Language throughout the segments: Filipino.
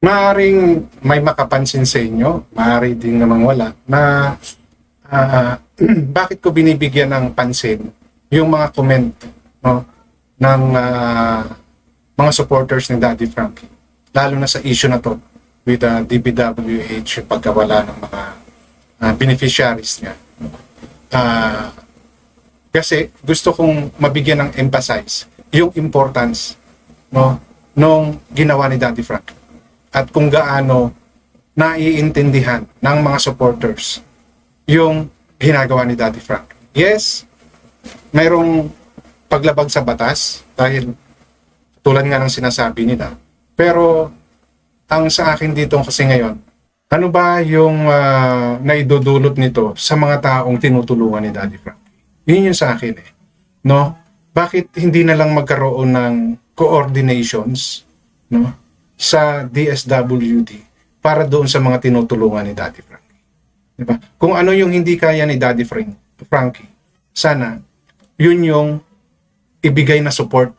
Maaring may makapansin sa inyo, maaari din namang wala, na bakit ko binibigyan ng pansin yung mga comment, no, ng mga supporters ni Daddy Frankie. Lalo na sa issue na to with DPWH, yung pagkawala ng mga beneficiaries niya. Kasi gusto kong mabigyan ng emphasize yung importance, no, nung ginawa ni Daddy Frankie at kung gaano naiintindihan ng mga supporters yung ginagawa ni Daddy Frankie. Yes, mayroong paglabag sa batas dahil tulad nga ng sinasabi nila. Pero ang sa akin dito kasi ngayon, ano ba yung naidudulot nito sa mga taong tinutulungan ni Daddy Frankie? Yun yung sa akin eh. No? Bakit hindi na lang magkaroon ng coordinations, no, sa DSWD para doon sa mga tinutulungan ni Daddy Frankie? Diba? Kung ano yung hindi kaya ni Daddy Frankie, sana yun yung ibigay na support,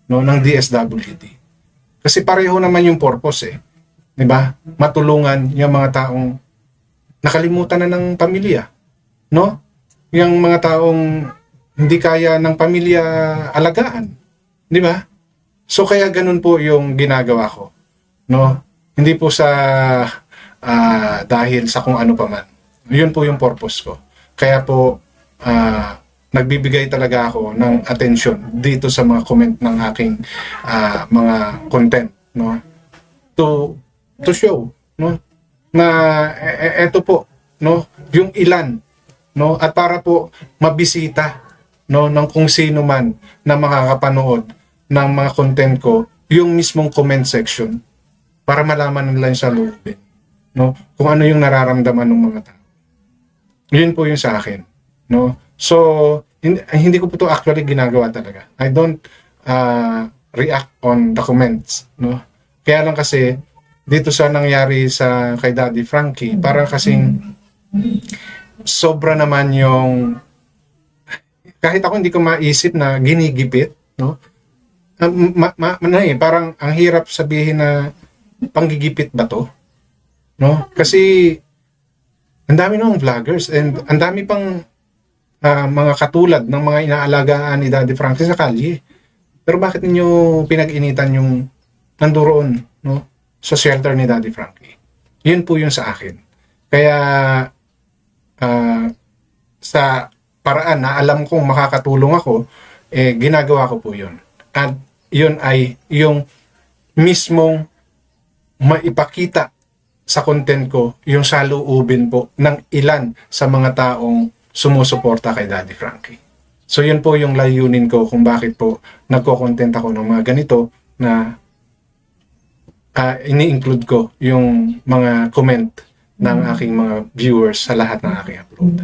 no, ng DSWD. Kasi pareho naman yung purpose eh. Diba? Matulungan yung mga taong nakalimutan na ng pamilya. No? Yung mga taong hindi kaya ng pamilya alagaan. Diba? So kaya ganun po yung ginagawa ko. No? Hindi po sa dahil sa kung ano pa man. Yun po yung purpose ko. Kaya po nagbibigay talaga ako ng attention dito sa mga comment ng aking mga content, no? To show, no, na eto po, no, yung ilan, no, at para po mabisita, no, ng kung sino man na makakapanood ng mga content ko yung mismong comment section para malaman nila yung saloobin, no, kung ano yung nararamdaman ng mga tao. Yun po yung sa akin, no. So hindi ko po to actually ginagawa talaga. I don't react on the comments, no. Kaya lang kasi dito sa nangyari sa kay Daddy Frankie, para kasing sobra naman yung, kahit ako hindi ko maisip na ginigipit, no? Parang ang hirap sabihin na panggigipit ba to? No? Kasi ang dami ng vloggers and ang dami pang mga katulad ng mga inaalagaan ni Daddy Frankie sa kalye. Pero bakit ninyo pinag-initan yung nanduroon, no, sa shelter ni Daddy Frankie? Yun po yung sa akin. Kaya sa paraan na alam kong makakatulong ako, ginagawa ko po yun. At yun ay yung mismong maipakita sa content ko, yung saloobin po ng ilan sa mga taong sumusuporta kay Daddy Frankie. So yun po yung layunin ko kung bakit po nagko-content ako ng mga ganito na ini-include ko yung mga comment ng aking mga viewers sa lahat ng aking upload.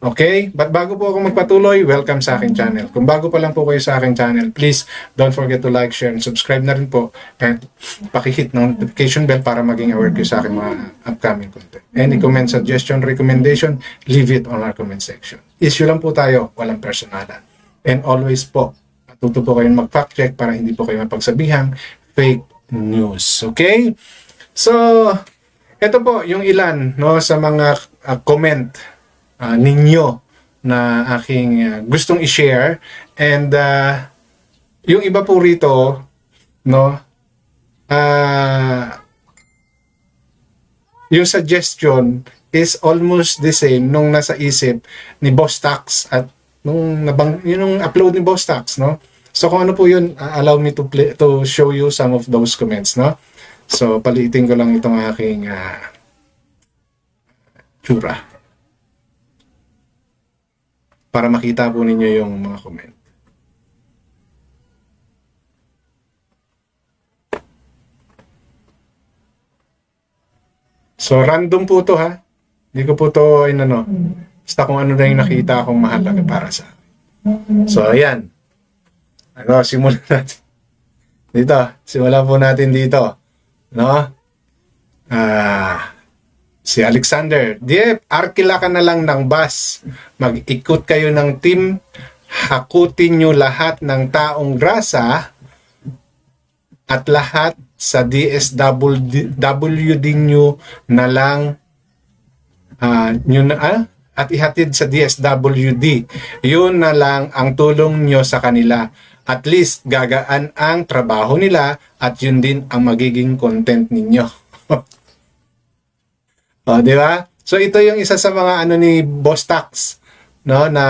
Okay? But bago po ako magpatuloy, welcome sa aking channel. Kung bago pa lang po kayo sa aking channel, please don't forget to like, share, and subscribe na rin po. And pakihit ng notification bell para maging aware kayo sa aking mga upcoming content. Any comment, suggestion, recommendation, leave it on our comment section. Issue lang po tayo, walang personalan. And always po, matuto po kayong mag-fact check para hindi po kayo mapagsabihang fake news. Okay? So, ito po yung ilan, no, sa mga comment ninyo na aking gustong i-share. And yung iba po rito, no, yung suggestion is almost the same nung nasa isip ni Boss Tax at nung yung upload ni Boss Tax, no. So kung ano po yun, allow me to show you some of those comments, no. So palitin ko lang itong aking tsura para makita po ninyo yung mga comment. So random po to, ha. Hindi ko po to basta kung ano na yung nakita akong mahalaga para sa akin. So ayan. Simulan natin. Simulan po natin dito. No? Si Alexander, arkila ka na lang ng bus. Mag-ikot kayo ng team. Hakutin nyo lahat ng taong grasa at lahat sa DSWD nyo na lang at ihatid sa DSWD. Yun na lang ang tulong nyo sa kanila. At least gagaan ang trabaho nila at yun din ang magiging content ninyo. O, di ba? So ito yung isa sa mga ano ni Boss Tax, no, na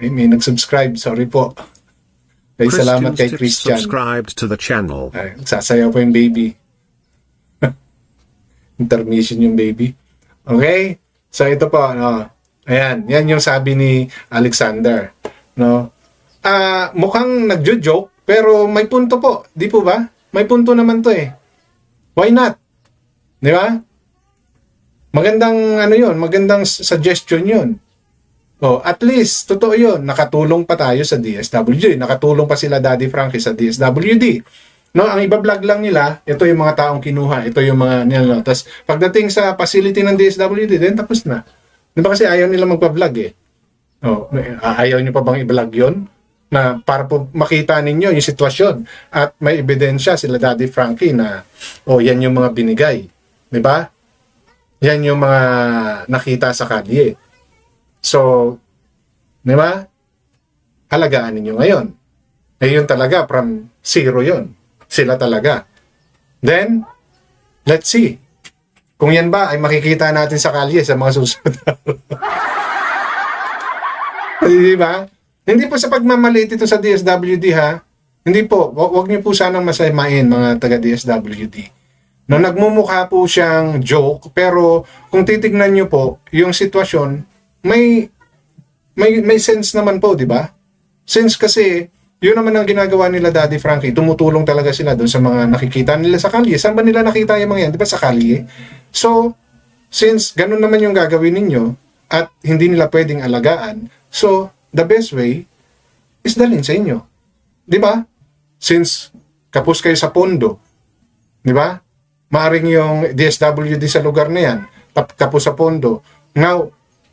ay, may nag-subscribe, sorry po. Ay, salamat kay Christian. Subscribed to the channel. Ay, sasayaw po yung baby. Intermission yung baby. Okay? So ito po, no. Ayan, yan yung sabi ni Alexander, no. Mukhang nagjo-joke pero may punto po, di po ba? May punto naman to eh. Why not? Di ba? Magandang ano 'yon, magandang suggestion 'yon. Oh, at least totoo 'yon, nakatulong pa tayo sa DSWD, nakatulong pa sila Daddy Frankie sa DSWD. No, ang iba-vlog lang nila, ito yung mga taong kinuha, ito yung mga nila. Tapos pagdating sa facility ng DSWD, then tapos na. Di ba kasi ayaw nila magpa-vlog eh. Oh, ayaw niyo pa bang i-vlog 'yon? Na para po makita ninyo yung sitwasyon at may ebidensya sila Daddy Frankie na yan yung mga binigay. Di ba? Yan yung mga nakita sa kalye. So, di ba? Halagaan ninyo ngayon. Yun talaga, from zero yun. Sila talaga. Then, let's see. Kung yan ba ay makikita natin sa kalye sa mga susunod. Di ba? Hindi po sa pagmamaliit ito sa DSWD ha. Hindi po. Huwag niyo po sanang masaymain mga taga-DSWD. No, nagmumukha po siyang joke, pero kung titignan niyo po, yung sitwasyon, may sense naman po, di ba? Sense kasi, yun naman ang ginagawa nila Daddy Frankie. Tumutulong talaga sila doon sa mga nakikita nila sa kalye. Saan ba nila nakita yung mga yan? Di ba sa kalye? So, since ganun naman yung gagawin ninyo, at hindi nila pwedeng alagaan, so, the best way is dalhin sa inyo. Di ba? Since kapos kayo sa pondo, di ba? Maaring yung DSWD sa lugar na yan, kapos sa pondo. Now,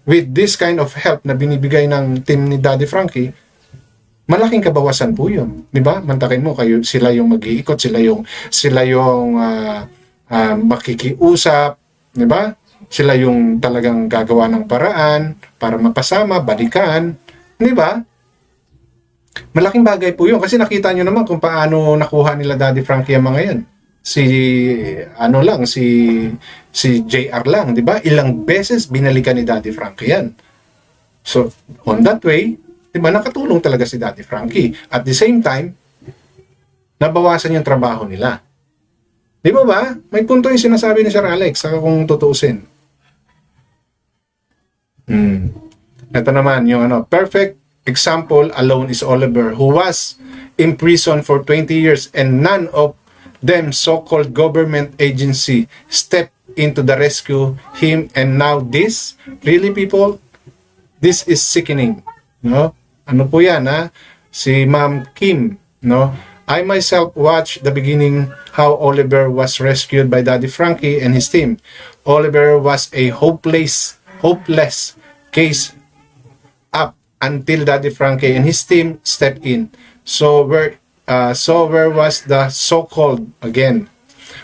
with this kind of help na binibigay ng team ni Daddy Frankie, malaking kabawasan po yun. Di ba? Mantakin mo, sila yung mag-iikot, sila yung makikiusap, di ba? Sila yung talagang gagawa ng paraan para mapasama, balikan, di ba? Malaking bagay po yun kasi nakita nyo naman kung paano nakuha nila Daddy Frankie ang mga yan. Si JR lang, di ba? Ilang beses binalikan ni Daddy Frankie yan. So, on that way, di ba, nakatulong talaga si Daddy Frankie. At the same time, nabawasan yung trabaho nila. Di ba ba? May punto yung sinasabi ni Sir Alex, saka kung tutuusin. Ito naman, yung perfect example alone is Oliver, who was in prison for 20 years and none of them so-called government agency stepped into the rescue him, and now this, really people, this is sickening, no? Ano po yan, ha? Si Ma'am Kim, no? I myself watched the beginning how Oliver was rescued by Daddy Frankie and his team. Oliver was a hopeless case up until Daddy Frankie and his team stepped in. So where was the so-called again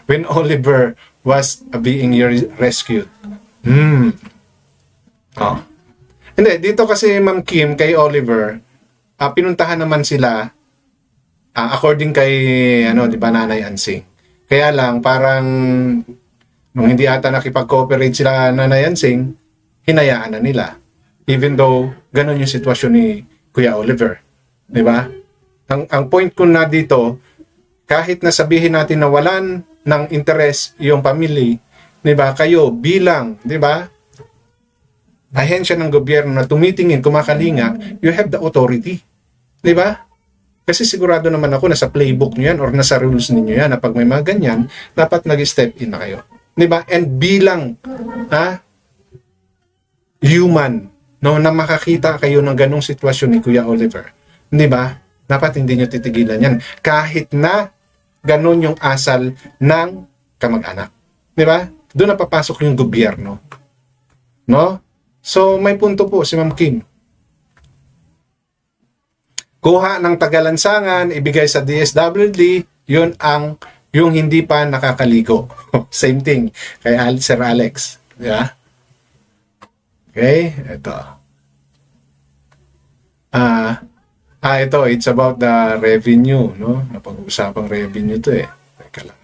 when Oliver was being rescued? Hindi, dito kasi Ma'am Kim kay Oliver, pinuntahan naman sila according kay di ba, Nanay Ansing. Kaya lang parang nung hindi ata nakipag-cooperate sila Nanay Ansing, hinayaan na nila. Even though ganun yung sitwasyon ni Kuya Oliver, 'di ba? Ang point ko na dito, kahit na sabihin natin na walan ng interest yung family, 'di ba? Kayo bilang, 'di ba? Ahensya ng gobyerno na tumitingin, kumakalinga, you have the authority. 'Di ba? Kasi sigurado naman ako na sa playbook niyo yan or nasa rules ninyo yan na pag may mga ganyan, dapat nag-step in na kayo. 'Di ba? And bilang human, no, na makakita kayo ng ganong sitwasyon ni Kuya Oliver, 'di ba? Dapat hindi nyo titigilan yan. Kahit na ganon yung asal ng kamag-anak. Di ba? Doon na papasok yung gobyerno. No? So, may punto po si Ma'am Kim. Kuha ng tagalansangan, ibigay sa DSWD, yun yung hindi pa nakakaligo. Same thing kay Sir Alex. Yeah? Okay, ito. Ito, it's about the revenue, no? Napag-usapang revenue to eh. Teka lang.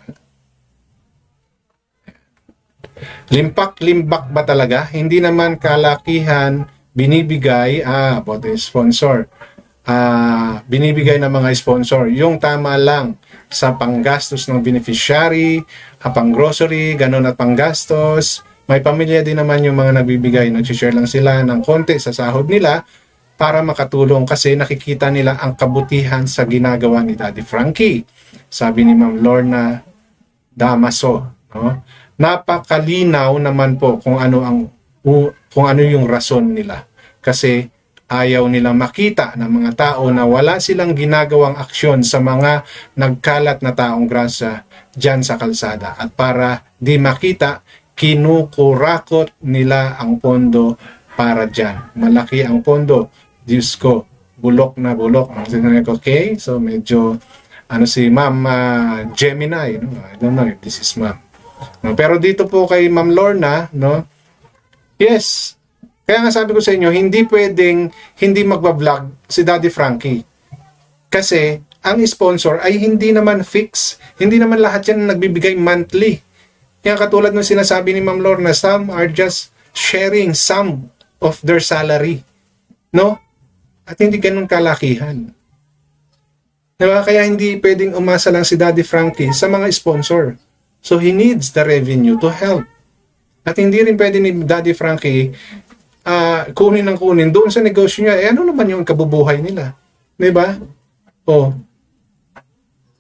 Limpak-limbak ba talaga? Hindi naman kalakihan binibigay, about the sponsor. Binibigay ng mga sponsor. Yung tama lang sa panggastos ng beneficiary, pang grocery, ganun at panggastos. May pamilya din naman yung mga nagbibigay. Nag-share lang sila ng konti sa sahod nila para makatulong kasi nakikita nila ang kabutihan sa ginagawa ni Daddy Frankie. Sabi ni Ma'am Lorna Damaso. No? Napakalinaw naman po kung ano yung rason nila. Kasi ayaw nilang makita ng mga tao na wala silang ginagawang aksyon sa mga nagkalat na taong grasa dyan sa kalsada. At para di makita, kinukurakot nila ang pondo para dyan. Malaki ang pondo. Diyos ko, bulok na bulok. Okay, so medyo si Ma'am Gemini. No? I don't know if this is Ma'am. No, pero dito po kay Ma'am Lorna, no? Yes. Kaya nga sabi ko sa inyo, hindi pwedeng hindi magba-vlog si Daddy Frankie. Kasi ang sponsor ay hindi naman fix. Hindi naman lahat yan nagbibigay monthly. Kaya katulad ng sinasabi ni Ma'am Lorna, some are just sharing some of their salary. No? At hindi ganun kalakihan. Diba? Kaya hindi pwedeng umasa lang si Daddy Frankie sa mga sponsor. So he needs the revenue to help. At hindi rin pwede ni Daddy Frankie kunin ng kunin doon sa negosyo niya. Ano naman yung kabubuhay nila? Diba? Oh.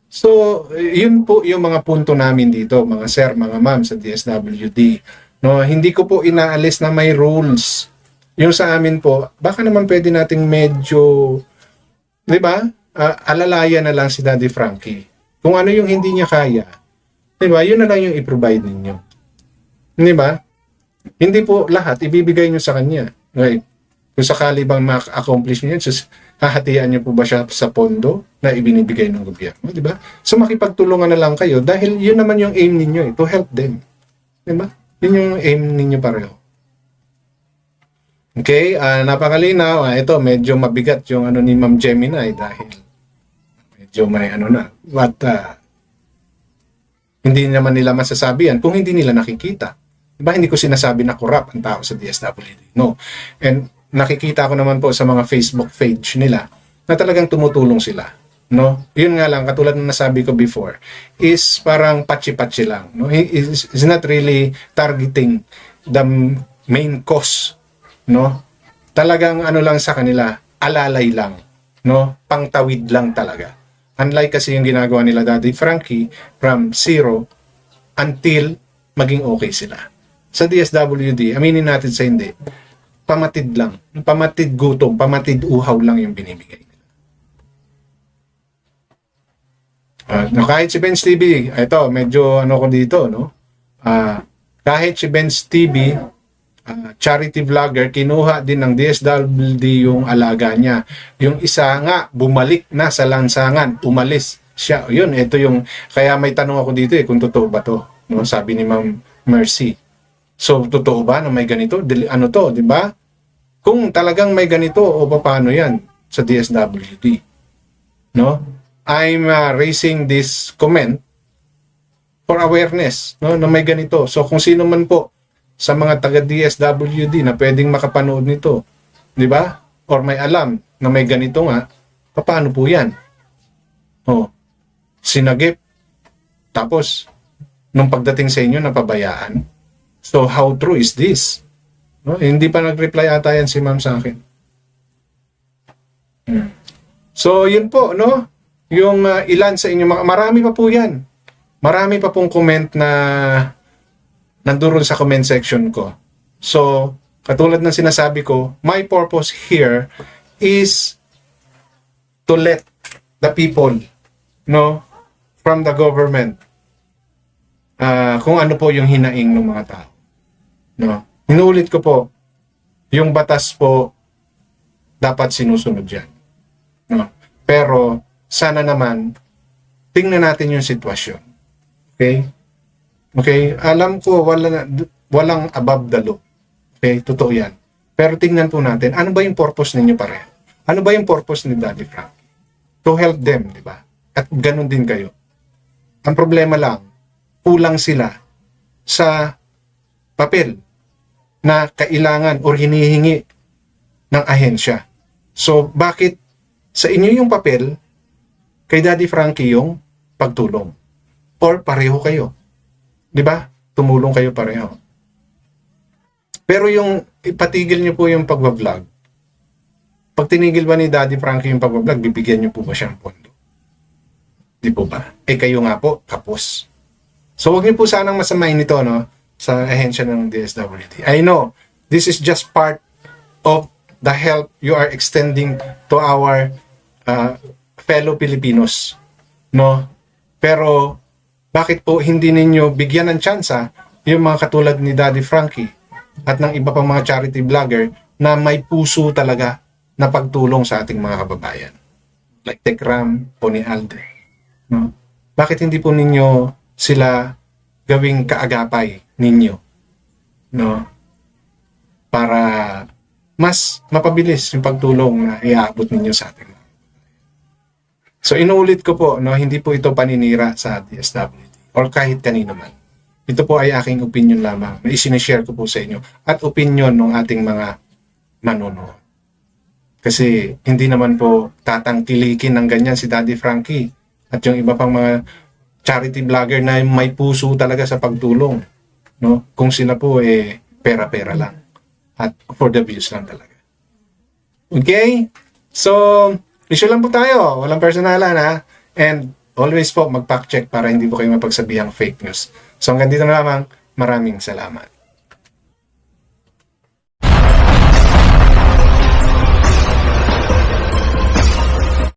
So, yun po yung mga punto namin dito, mga sir, mga ma'am sa DSWD. No, hindi ko po inaalis na may rules. Yung sa amin po, baka naman pwede nating medyo, diba? Alalayan na lang si Daddy Frankie. Kung ano yung hindi niya kaya, diba? Yun na lang yung i-provide ninyo. Diba? Hindi po lahat ibibigay nyo sa kanya. Right? Kung sakali bang ma-accomplish niyo, hahatian niyo po ba siya sa pondo na ibinibigay ng gobyerno? Diba? So makipagtulungan na lang kayo dahil yun naman yung aim ninyo, to help them. Diba? Yun yung aim ninyo pareho. Okay, napakalinaw. Ito, medyo mabigat yung ni Ma'am Gemini dahil medyo may na. But, hindi naman nila masasabi yan kung hindi nila nakikita. Diba, hindi ko sinasabi na corrupt ang tao sa DSWD. No. And nakikita ko naman po sa mga Facebook page nila na talagang tumutulong sila. No? Yun nga lang, katulad ng nasabi ko before, is parang patsi-patsi lang. No? It's not really targeting the main cause. No? Talagang lang sa kanila, alalay lang. No? Pangtawid lang talaga. Unlike kasi yung ginagawa nila Daddy Frankie from zero until maging okay sila. Sa DSWD, aminin natin sa hindi, pamatid lang. Pamatid gutom, pamatid uhaw lang yung binibigay. Kahit si Benz TV, ito, medyo ko dito, no? Kahit si Benz TV, charity vlogger, kinuha din ng DSWD yung alaga niya. Yung isa nga, bumalik na sa lansangan, umalis siya. Yun, ito yung, kaya may tanong ako dito kung totoo ba to? No? Sabi ni Ma'am Mercy. So, totoo ba na may ganito? Ano to, di ba? Kung talagang may ganito, o paano yan sa DSWD? No? I'm raising this comment for awareness, no, na may ganito. So, kung sino man po sa mga taga-DSWD na pwedeng makapanood nito, di ba? Or may alam na may ganito nga, paano po yan? Oh, sinagip. Tapos, nung pagdating sa inyo, napabayaan. So, how true is this? No? Hindi pa nag-reply ata yan si ma'am sa akin. So, yun po, no? Yung ilan sa inyo, marami pa po yan. Marami pa pong comment na nandoon sa comment section ko. So, katulad ng sinasabi ko, my purpose here is to let the people know from the government kung ano po yung hinaing ng mga tao. No? Inuulit ko po, yung batas po dapat sinusunod yan. No? Pero sana naman tingnan natin yung sitwasyon. Okay? Okay? Alam ko walang above the law. Okay? Totoo yan. Pero tingnan po natin, ano ba yung purpose ninyo pareho? Ano ba yung purpose ni Daddy Frank? To help them, di ba? At ganun din kayo. Ang problema lang, kulang sila sa papel na kailangan o hinihingi ng ahensya. So, bakit sa inyo yung papel, kay Daddy Frankie yung pagtulong? Or pareho kayo? Di ba? Tumulong kayo pareho. Pero yung ipatigil niyo po yung pagbablog, pag tinigil ba ni Daddy Frankie yung pagbablog, bibigyan niyo po ba siya ng pondo? Di po ba? Eh kayo nga po, kapos. So wag niyo po sanang masamain ito, no? Sa ahensya ng DSWD. I know, this is just part of the help you are extending to our fellow Filipinos, no? Pero bakit po hindi ninyo bigyan ng tsansa yung mga katulad ni Daddy Frankie at ng iba pang mga charity vlogger na may puso talaga na pagtulong sa ating mga kababayan? Like Tekram, Pony Alde. No? Bakit hindi po ninyo sila gawing kaagapay ninyo? No? Para mas mapabilis yung pagtulong na iaabot ninyo sa ating mga kababayan. So inuulit ko po, no, hindi po ito paninira sa DSWD or kahit kanino man. Ito po ay aking opinion lamang na isinishare ko po sa inyo at opinion ng ating mga manonood. Kasi hindi naman po tatangkilikin ng ganyan si Daddy Frankie at yung iba pang mga charity vlogger na may puso talaga sa pagtulong. No? Kung sila po pera-pera lang at for the views lang talaga. Okay? So, issue lang po tayo. Walang personalan, ha? And always po mag-fact check para hindi po kayo mapagsabihang fake news. So hanggang dito na lamang. Maraming salamat.